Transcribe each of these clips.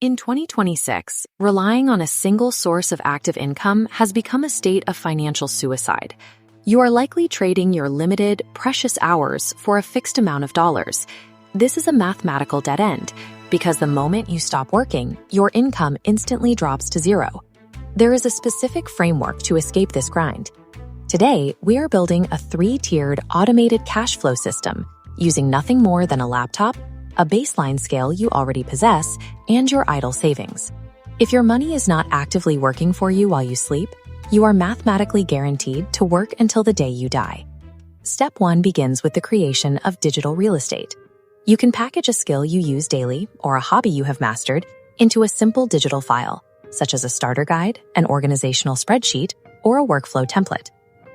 In 2026, relying on a single source of active income has become a state of financial suicide. You are likely trading your limited, precious hours for a fixed amount of dollars. This is a mathematical dead end, because the moment you stop working, your income instantly drops to zero. There is a specific framework to escape this grind. Today, we are building a 3-tiered automated cash flow system using nothing more than a laptop, a baseline scale you already possess, and your idle savings. If your money is not actively working for you while you sleep, you are mathematically guaranteed to work until the day you die. Step 1 begins with the creation of digital real estate. You can package a skill you use daily or a hobby you have mastered into a simple digital file, such as a starter guide, an organizational spreadsheet, or a workflow template.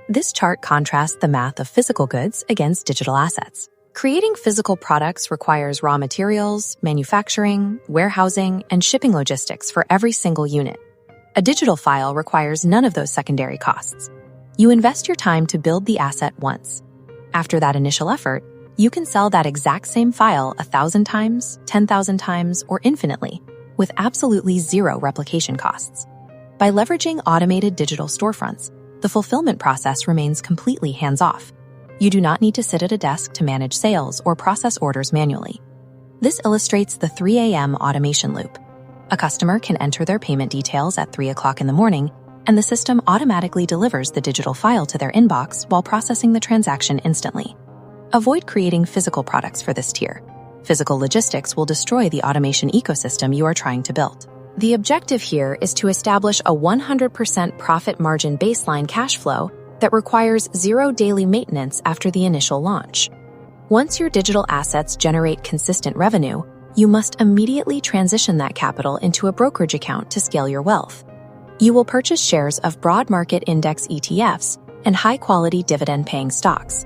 This chart contrasts the math of physical goods against digital assets. Creating physical products requires raw materials, manufacturing, warehousing, and shipping logistics for every single unit. A digital file requires none of those secondary costs. You invest your time to build the asset once. After that initial effort, you can sell that exact same file 1,000 times, 10,000 times, or infinitely, with absolutely zero replication costs. By leveraging automated digital storefronts, the fulfillment process remains completely hands-off. You do not need to sit at a desk to manage sales or process orders manually. This illustrates the 3 a.m. automation loop. A customer can enter their payment details at 3 o'clock in the morning, and the system automatically delivers the digital file to their inbox while processing the transaction instantly. Avoid creating physical products for this tier. Physical logistics will destroy the automation ecosystem you are trying to build. The objective here is to establish a 100% profit margin baseline cash flow that requires zero daily maintenance after the initial launch. Once your digital assets generate consistent revenue, you must immediately transition that capital into a brokerage account to scale your wealth. You will purchase shares of broad market index ETFs and high-quality dividend-paying stocks.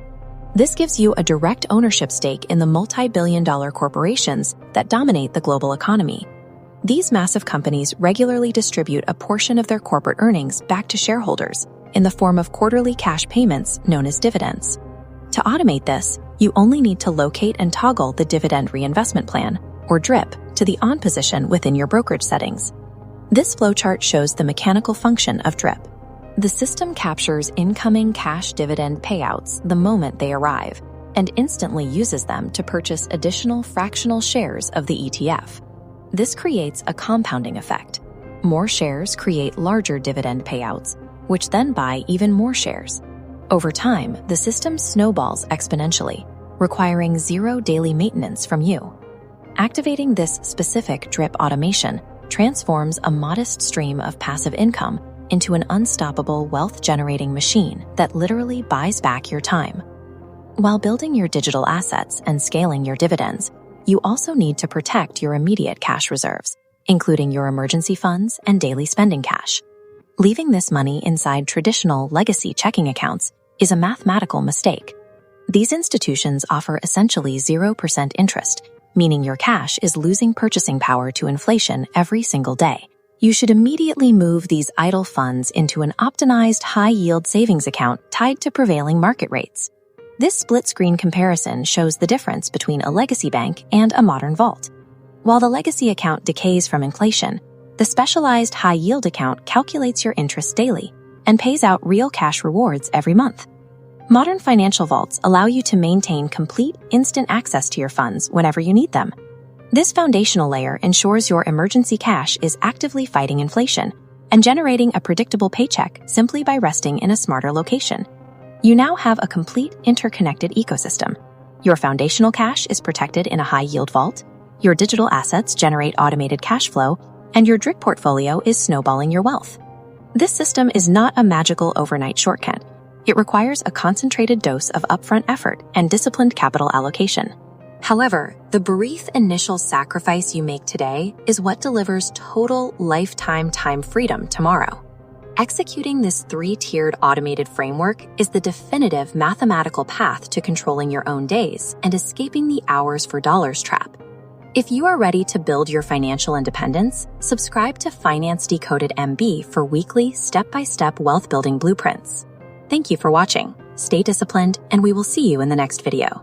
This gives you a direct ownership stake in the multi-billion-dollar corporations that dominate the global economy. These massive companies regularly distribute a portion of their corporate earnings back to shareholders in the form of quarterly cash payments known as dividends. To automate this, you only need to locate and toggle the dividend reinvestment plan, or DRIP, to the on position within your brokerage settings. This flowchart shows the mechanical function of DRIP. The system captures incoming cash dividend payouts the moment they arrive, and instantly uses them to purchase additional fractional shares of the ETF. This creates a compounding effect. More shares create larger dividend payouts, which then buy even more shares. Over time, the system snowballs exponentially, requiring zero daily maintenance from you. Activating this specific DRIP automation transforms a modest stream of passive income into an unstoppable wealth-generating machine that literally buys back your time. While building your digital assets and scaling your dividends, you also need to protect your immediate cash reserves, including your emergency funds and daily spending cash. Leaving this money inside traditional legacy checking accounts is a mathematical mistake. These institutions offer essentially 0% interest, meaning your cash is losing purchasing power to inflation every single day. You should immediately move these idle funds into an optimized high-yield savings account tied to prevailing market rates. This split-screen comparison shows the difference between a legacy bank and a modern vault. While the legacy account decays from inflation, the specialized high-yield account calculates your interest daily and pays out real cash rewards every month. Modern financial vaults allow you to maintain complete, instant access to your funds whenever you need them. This foundational layer ensures your emergency cash is actively fighting inflation and generating a predictable paycheck simply by resting in a smarter location. You now have a complete, interconnected ecosystem. Your foundational cash is protected in a high-yield vault, your digital assets generate automated cash flow, and your DRIP portfolio is snowballing your wealth. This system is not a magical overnight shortcut. It requires a concentrated dose of upfront effort and disciplined capital allocation. However, the brief initial sacrifice you make today is what delivers total lifetime time freedom tomorrow. Executing this 3-tiered automated framework is the definitive mathematical path to controlling your own days and escaping the hours for dollars trap. If you are ready to build your financial independence, subscribe to Finance Decoded MB for weekly, step-by-step wealth-building blueprints. Thank you for watching. Stay disciplined, and we will see you in the next video.